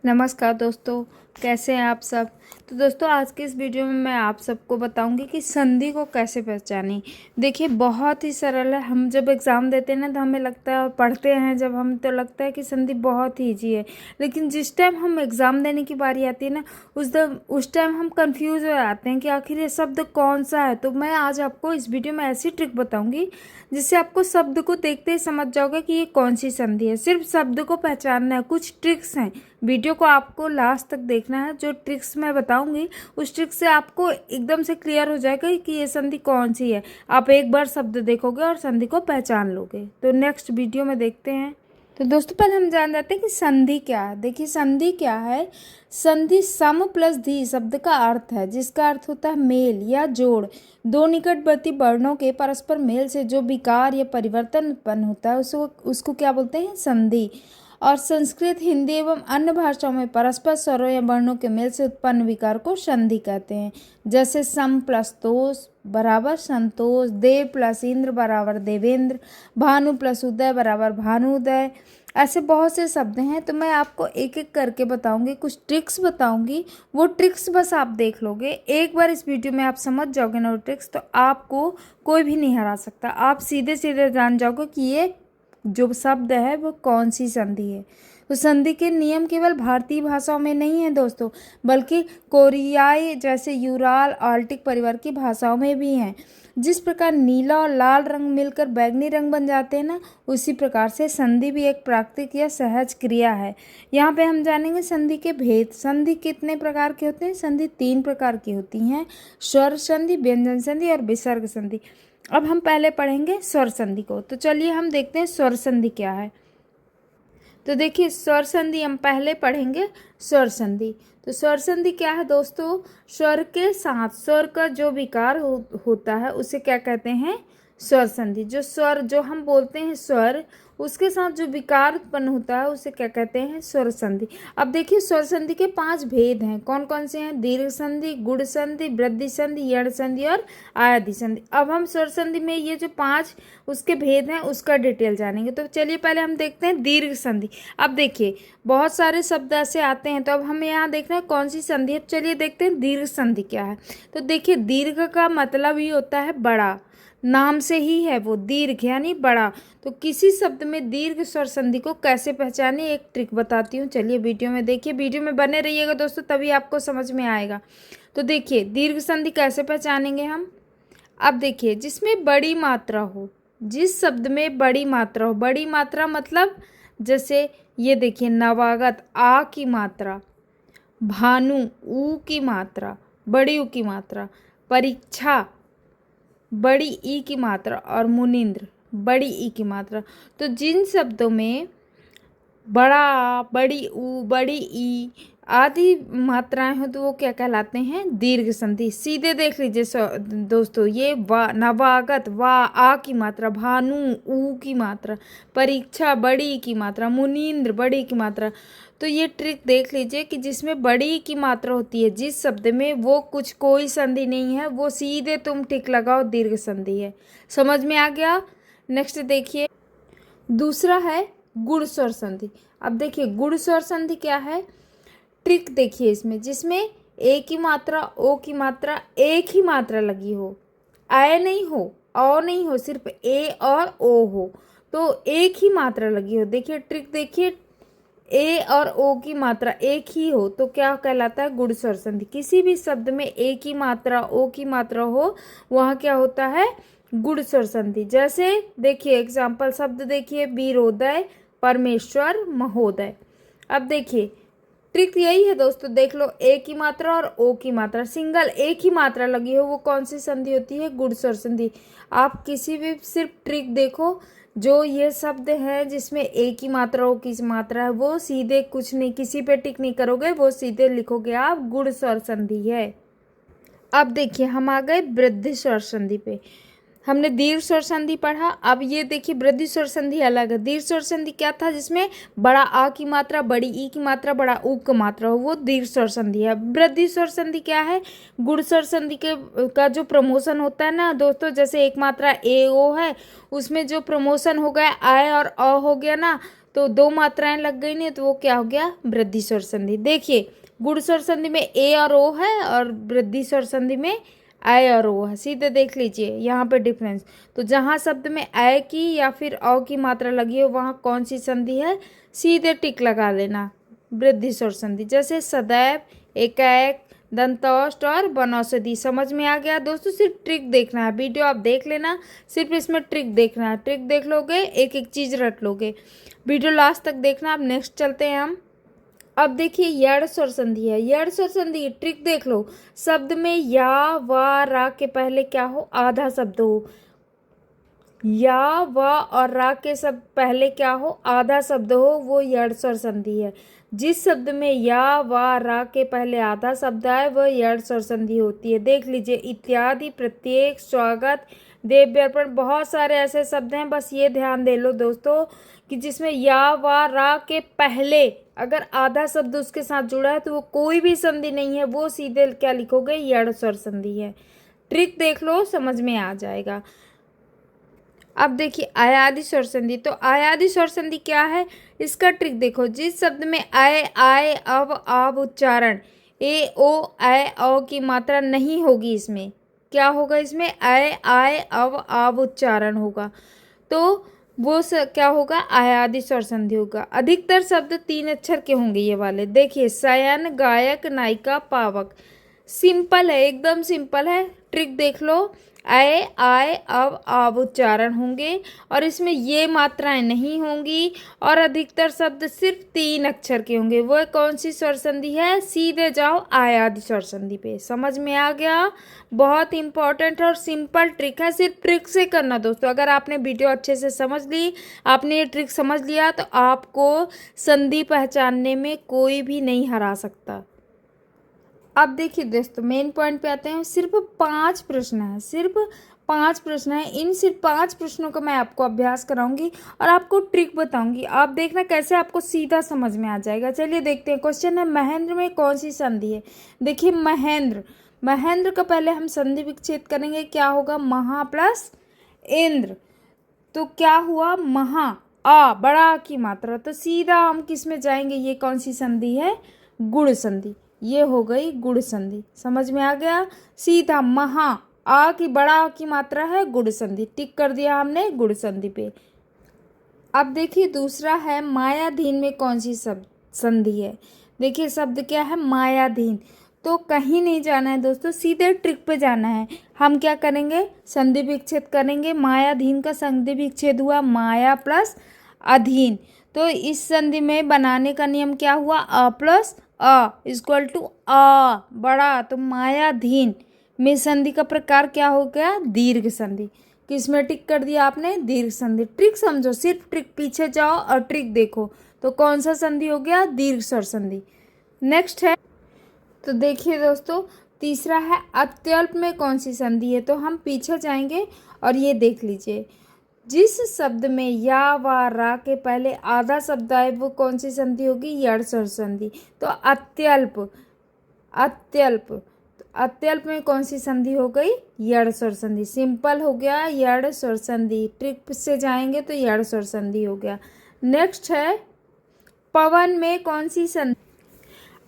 नमस्कार दोस्तों, कैसे हैं आप सब। तो दोस्तों आज की इस वीडियो में मैं आप सबको बताऊंगी कि संधि को कैसे पहचानें। देखिए बहुत ही सरल है। हम जब एग्ज़ाम देते हैं ना तो हमें लगता है और पढ़ते हैं जब हम तो लगता है कि संधि बहुत ही ईजी है, लेकिन जिस टाइम हम एग्ज़ाम देने की बारी आती है ना उस टाइम हम कंफ्यूज हो जाते हैं कि आखिर ये शब्द कौन सा है। तो मैं आज आपको इस वीडियो में ऐसी ट्रिक बताऊँगी जिससे आपको शब्द को देखते ही समझ जाओगे कि ये कौन सी संधि है। सिर्फ शब्द को पहचानना है, कुछ ट्रिक्स हैं। वीडियो को आपको लास्ट तक देखना है। जो ट्रिक्स मैं बताऊंगी उस ट्रिक से आपको एकदम से क्लियर हो जाएगा कि ये संधि कौन सी है। आप एक बार शब्द देखोगे और संधि को पहचान लोगे। तो नेक्स्ट वीडियो में देखते हैं। तो दोस्तों पहले हम जान जाते हैं कि संधि क्या है। देखिए संधि क्या है। संधि सम प्लस धी शब्द का अर्थ है, जिसका अर्थ होता है मेल या जोड़। दो निकटवर्ती वर्णों के परस्पर मेल से जो विकार या परिवर्तन उत्पन्न होता है उसको क्या बोलते हैं, संधि। और संस्कृत, हिंदी एवं अन्य भाषाओं में परस्पर स्वरों या वर्णों के मेल से उत्पन्न विकार को संधि कहते हैं। जैसे सम प्लस तोष बराबर संतोष, देव प्लस इंद्र बराबर देवेंद्र, भानु प्लस उदय बराबर भानुदय। ऐसे बहुत से शब्द हैं। तो मैं आपको एक एक करके बताऊंगी, कुछ ट्रिक्स बताऊंगी। वो ट्रिक्स बस आप देख लोगे एक बार इस वीडियो में, आप समझ जाओगे ना वो ट्रिक्स, तो आपको कोई भी नहीं हरा सकता। आप सीधे सीधे जान जाओगे कि ये जो शब्द है वो कौन सी संधि है। तो संधि के नियम केवल भारतीय भाषाओं में नहीं है दोस्तों, बल्कि कोरियाई जैसे यूराल आल्टिक परिवार की भाषाओं में भी हैं। जिस प्रकार नीला और लाल रंग मिलकर बैंगनी रंग बन जाते हैं ना, उसी प्रकार से संधि भी एक प्राकृतिक या सहज क्रिया है। यहाँ पे हम जानेंगे संधि के भेद। संधि कितने प्रकार के होते हैं। संधि 3 प्रकार की होती हैं, स्वर संधि, व्यंजन संधि और विसर्ग संधि। अब हम पहले पढ़ेंगे स्वर संधि को। तो चलिए हम देखते हैं स्वर संधि क्या है। तो देखिए स्वर संधि हम पहले पढ़ेंगे स्वर संधि। तो स्वर संधि क्या है दोस्तों, स्वर के साथ स्वर का जो विकार होता है उसे क्या कहते हैं, स्वर संधि। जो स्वर जो हम बोलते हैं स्वर, उसके साथ जो विकार उत्पन्न होता है उसे क्या कहते हैं, स्वर संधि। अब देखिए स्वर संधि के 5 भेद हैं। कौन कौन से हैं, दीर्घ संधि, गुण संधि, वृद्धि संधि, यण संधि और आयादी संधि। अब हम स्वर संधि में ये जो 5 उसके भेद हैं उसका डिटेल जानेंगे। तो चलिए पहले हम देखते हैं दीर्घ संधि। अब देखिए बहुत सारे शब्द ऐसे आते हैं, तो अब हमें यहाँ देखना है कौन सी संधि है। चलिए देखते हैं दीर्घ संधि क्या है। तो देखिए दीर्घ का मतलब ही होता है बड़ा, नाम से ही है वो दीर्घ यानी बड़ा। तो किसी शब्द में दीर्घ स्वर संधि को कैसे पहचाने, एक ट्रिक बताती हूँ। चलिए वीडियो में देखिए, वीडियो में बने रहिएगा दोस्तों, तभी आपको समझ में आएगा। तो देखिए दीर्घ संधि कैसे पहचानेंगे हम। अब देखिए जिसमें बड़ी मात्रा हो, जिस शब्द में बड़ी मात्रा हो, बड़ी मात्रा मतलब जैसे ये देखिए नवागत आ की मात्रा, भानु ऊ की मात्रा, बड़ी ऊ की मात्रा, परीक्षा बड़ी ई की मात्रा और मुनिंद्र बड़ी ई की मात्रा। तो जिन शब्दों में बड़ा, बड़ी ऊ, बड़ी ई आदि मात्राएं हो तो वो क्या कहलाते हैं, दीर्घ संधि। सीधे देख लीजिए दोस्तों, ये वा नवागत वा आ की मात्रा, भानु ऊ की मात्रा, परीक्षा बड़ी की मात्रा, मुनीन्द्र बड़ी की मात्रा। तो ये ट्रिक देख लीजिए कि जिसमें बड़ी की मात्रा होती है जिस शब्द में, वो कुछ कोई संधि नहीं है, वो सीधे तुम टिक लगाओ दीर्घ संधि है। समझ में आ गया। नेक्स्ट देखिए दूसरा है गुण स्वर संधि। अब देखिए गुण स्वर संधि क्या है। ट्रिक देखिए इसमें, जिसमें ए की मात्रा, ओ की मात्रा, एक ही मात्रा लगी हो, आय नहीं हो, औ नहीं हो, सिर्फ ए और ओ हो, तो एक ही मात्रा लगी हो। देखिए ट्रिक देखिए, ए और ओ की मात्रा एक ही हो तो क्या कहलाता है, गुण स्वर संधि। किसी भी शब्द में ए की मात्रा, ओ की मात्रा हो, वहाँ क्या होता है, गुण स्वर संधि। जैसे देखिए एग्जाम्पल शब्द देखिए, वीरोदय, परमेश्वर, महोदय। अब देखिए ट्रिक यही है दोस्तों, देख लो ए की मात्रा और ओ की मात्रा, सिंगल एक ही मात्रा लगी हो, वो कौन सी संधि होती है, गुण स्वर संधि। आप किसी भी सिर्फ ट्रिक देखो, जो ये शब्द है जिसमें ए की मात्रा, ओ की मात्रा है, वो सीधे कुछ नहीं, किसी पे टिक नहीं करोगे, वो सीधे लिखोगे आप गुण स्वर संधि है। अब देखिए हम आ गए वृद्धि स्वर संधि पे। हमने दीर्घ स्वर संधि पढ़ा। अब ये देखिए वृद्धि स्वर संधि अलग है। दीर्घ स्वर संधि क्या था, जिसमें बड़ा आ की मात्रा, बड़ी ई की मात्रा, बड़ा ऊ की मात्रा हो, वो दीर्घ स्वर संधि है। वृद्धि स्वर संधि क्या है, गुण स्वर संधि के का जो प्रमोशन होता है ना दोस्तों, जैसे एक मात्रा ए ओ है, उसमें जो प्रमोशन हो गया आय और अ हो गया ना, तो दो मात्राएं लग गई नहीं तो वो क्या हो गया, वृद्धि स्वर संधि। देखिए गुण स्वर संधि में ए और ओ है और वृद्धि स्वर संधि में आय और ओ है। सीधे देख लीजिए यहाँ पे डिफरेंस। तो जहाँ शब्द में आय की या फिर औ की मात्रा लगी हो वहाँ कौन सी संधि है, सीधे टिक लगा लेना, वृद्धि स्वर संधि। जैसे सदैव, एकाएक, दंतौष्ट और वनौषधि। समझ में आ गया दोस्तों। सिर्फ ट्रिक देखना है, वीडियो आप देख लेना, सिर्फ इसमें ट्रिक देखना है। ट्रिक देख लोगे एक एक चीज़ रट लोगे। वीडियो लास्ट तक देखना। अब नेक्स्ट चलते हैं हम। अब देखिए यड़ स्वर संधि है। यड़ स्वर संधि की ट्रिक देख लो। शब्द में या वा रा के पहले क्या हो, आधा शब्द हो। या व और रा के सब पहले क्या हो, आधा शब्द हो, वो यड़ स्वर संधि है। जिस शब्द में या व रा के पहले आधा शब्द आए वह यड़ स्वर संधि होती है। देख लीजिए इत्यादि, प्रत्येक, स्वागत, देव्य अर्पण, बहुत सारे ऐसे शब्द हैं। बस ये ध्यान दे लो दोस्तों कि जिसमें या व रा के पहले अगर आधा शब्द उसके साथ जुड़ा है तो वो कोई भी संधि नहीं है, वो सीधे क्या लिखोगे, यड़ स्वर संधि है। ट्रिक देख लो, समझ में आ जाएगा। अब देखिए आयादी स्वर संधि। तो आयादी स्वर संधि क्या है, इसका ट्रिक देखो। जिस शब्द में आय, आय, अब, आब उच्चारण, ए, ओ, आय, औ की मात्रा नहीं होगी, इसमें क्या होगा, इसमें आय, आय, अब, आब उच्चारण होगा, तो वो क्या होगा, आयादी स्वर संधि होगा। अधिकतर शब्द 3 अक्षर के होंगे ये वाले। देखिए शयन, गायक, नायिका, पावक। सिंपल है, एकदम सिंपल है। ट्रिक देख लो। आय, आय, अब, आब उच्चारण होंगे और इसमें ये मात्राएं नहीं होंगी और अधिकतर शब्द सिर्फ 3 अक्षर के होंगे। वो कौन सी स्वर संधि है, सीधे जाओ आयादी स्वर संधि पे। समझ में आ गया। बहुत इंपॉर्टेंट और सिंपल ट्रिक है, सिर्फ ट्रिक से करना दोस्तों। अगर आपने वीडियो अच्छे से समझ ली, आपने ये ट्रिक समझ लिया तो आपको संधि पहचानने में कोई भी नहीं हरा सकता। अब देखिए दोस्तों मेन पॉइंट पे आते हैं। सिर्फ 5 प्रश्न है, सिर्फ 5 प्रश्न है। इन सिर्फ 5 प्रश्नों का मैं आपको अभ्यास कराऊंगी और आपको ट्रिक बताऊंगी। आप देखना कैसे आपको सीधा समझ में आ जाएगा। चलिए देखते हैं। क्वेश्चन है महेंद्र में कौन सी संधि है। देखिए महेंद्र, महेंद्र का पहले हम संधि विच्छेद करेंगे। क्या होगा, महा प्लस इंद्र, तो क्या हुआ, महा, आ, बड़ा की मात्रा, तो सीधा हम किस में जाएंगे, ये कौन सी संधि है, गुण संधि। ये हो गई गुण संधि। समझ में आ गया। सीधा महा, आ की बड़ा की मात्रा है, गुण संधि, टिक कर दिया हमने गुण संधि पे। अब देखिए दूसरा है मायाधीन में कौन सी संधि है। देखिए शब्द क्या है, मायाधीन। तो कहीं नहीं जाना है दोस्तों, सीधे ट्रिक पे जाना है। हम क्या करेंगे, संधि विच्छेद करेंगे। मायाधीन का संधि विच्छेद हुआ माया प्लस अधीन, तो इस संधि में बनाने का नियम क्या हुआ, अ प्लस अ इक्वल टू आ, बड़ा, तो मायाधीन में संधि का प्रकार क्या हो गया, दीर्घ संधि। किस में टिक कर दिया आपने, दीर्घ संधि। ट्रिक समझो, सिर्फ ट्रिक, पीछे जाओ और ट्रिक देखो। तो कौन सा संधि हो गया, दीर्घ स्वर संधि। नेक्स्ट है, तो देखिए दोस्तों तीसरा है अत्यल्प में कौन सी संधि है। तो हम पीछे जाएंगे और ये देख लीजिए। जिस शब्द में या व रा के पहले आधा शब्द आए वो कौन सी संधि होगी, यड़ स्वर संधि। तो अत्यल्प, अत्यल्प, तो अत्यल्प में कौन सी संधि हो गई, यड़ स्वर संधि। सिंपल हो गया, यड़ स्वर संधि। ट्रिक से जाएंगे तो यड़ स्वर संधि हो गया। नेक्स्ट है पवन में कौन सी संधि।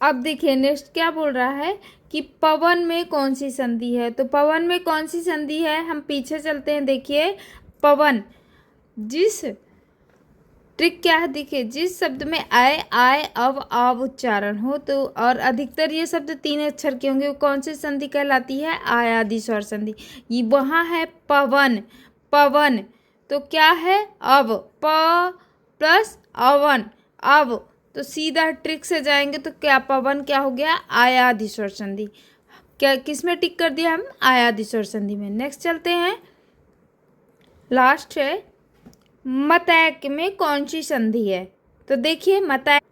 अब देखिए नेक्स्ट क्या बोल रहा है कि पवन में कौन सी संधि है। तो पवन में कौन सी संधि है, हम पीछे चलते हैं। देखिए पवन, जिस ट्रिक क्या है, देखिए जिस शब्द में आय, आय, अब, आब उच्चारण हो तो और अधिकतर ये शब्द 3 अक्षर के होंगे, वो कौन सी संधि कहलाती है, आयादी स्वर संधि। ये वहाँ है पवन, पवन, तो क्या है, अब, प प्लस अवन, अब, तो सीधा ट्रिक से जाएंगे तो क्या, पवन क्या हो गया, आयादी स्वर संधि। क्या किस में टिक कर दिया हम, आयादी स्वर संधि में। नेक्स्ट चलते हैं, लास्ट है मतैक में कौन सी संधि है। तो देखिए मतैक,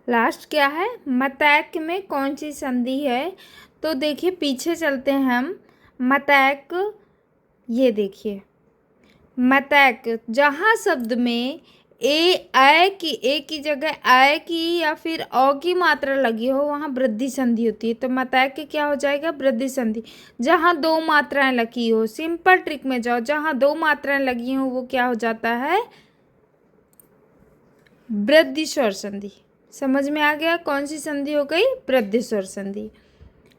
लास्ट क्या है, मतैक में कौन सी संधि है। तो देखिए पीछे चलते हैं हम। मतैक, ये देखिए मतैक, जहाँ शब्द में ए की जगह आय की या फिर औ की मात्रा लगी हो वहाँ वृद्धि संधि होती है। तो मतैक के क्या हो जाएगा, वृद्धि संधि। जहाँ 2 मात्राएं लगी हो, सिंपल ट्रिक में जाओ, जहाँ 2 मात्राएं लगी हो वो क्या हो जाता है, वृद्धि स्वर संधि। समझ में आ गया कौन सी संधि हो गई? वृद्धि स्वर संधि।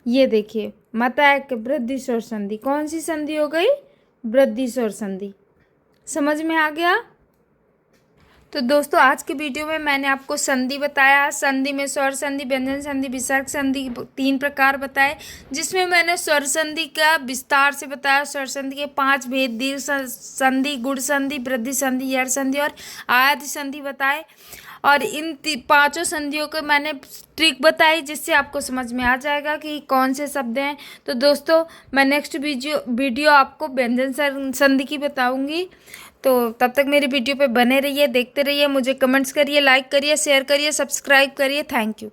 ये देखिए मतैक वृद्धि स्वर संधि, कौन सी संधि हो गई? वृद्धि स्वर संधि। समझ में आ गया? तो दोस्तों आज के वीडियो में मैंने आपको संधि बताया। संधि में स्वर संधि, व्यंजन संधि, विसर्ग संधि 3 प्रकार बताए, जिसमें मैंने स्वर संधि का विस्तार से बताया। स्वर संधि के 5 भेद, दीर्घ संधि, गुण संधि, वृद्धि संधि, यर संधि और आदि संधि बताए। और इन 5 संधियों को मैंने ट्रिक बताई, जिससे आपको समझ में आ जाएगा कि कौन से शब्द हैं। तो दोस्तों मैं नेक्स्ट वीडियो आपको व्यंजन संधि की बताऊंगी। तो तब तक मेरी वीडियो पे बने रहिए, देखते रहिए, मुझे कमेंट्स करिए, लाइक करिए, शेयर करिए, सब्सक्राइब करिए। Thank you.